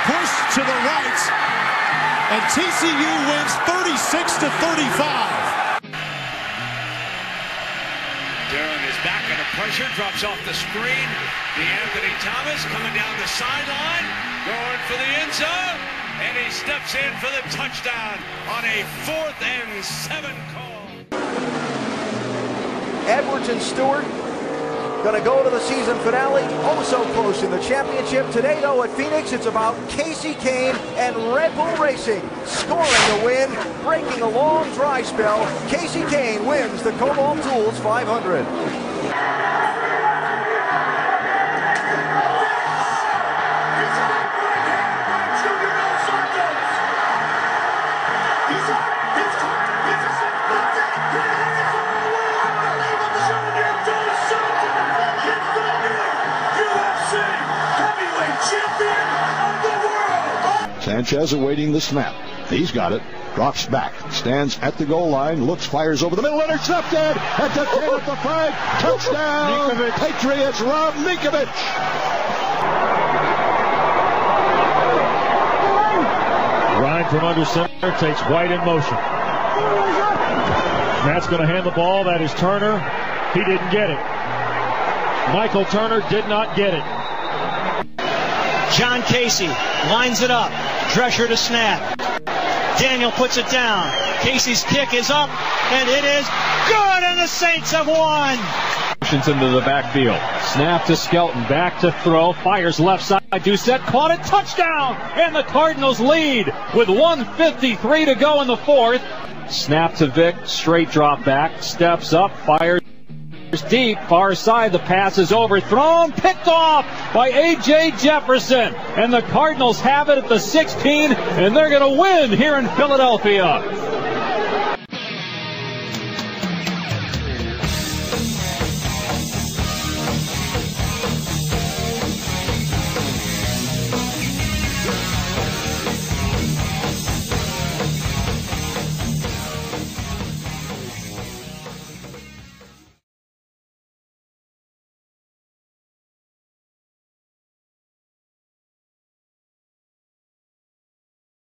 push to the right, and TCU wins 36-35. Duran is back under pressure, drops off the screen. DeAnthony Thomas coming down the sideline, going for the end zone, and he steps in for the touchdown on a 4th and 7 call. Edwards and Stewart going to go to the season finale. Oh, so close in the championship. Today, though, at Phoenix, it's about Kasey Kahne and Red Bull Racing scoring the win, breaking a long dry spell. Kasey Kahne wins the Cobalt Tools 500. Sanchez awaiting the snap. He's got it. Drops back. Stands at the goal line. Looks, fires over the middle. Intercepted. At the 10 at the 5. Touchdown. Mikovic. Patriots. Rob Mikovic. Ryan from under center takes White in motion. Matt's going to hand the ball. That is Turner. He didn't get it. Michael Turner did not get it. John Kasey lines it up. Drescher to snap. Daniel puts it down. Casey's kick is up, and it is good, and the Saints have won. Into the backfield. Snap to Skelton. Back to throw. Fires left side. Doucette caught it. Touchdown! And the Cardinals lead with 1:53 to go in the 4th. Snap to Vick. Straight drop back. Steps up. Fires deep. Far side. The pass is overthrown. Picked off by A.J. Jefferson. And the Cardinals have it at the 16, and they're going to win here in Philadelphia.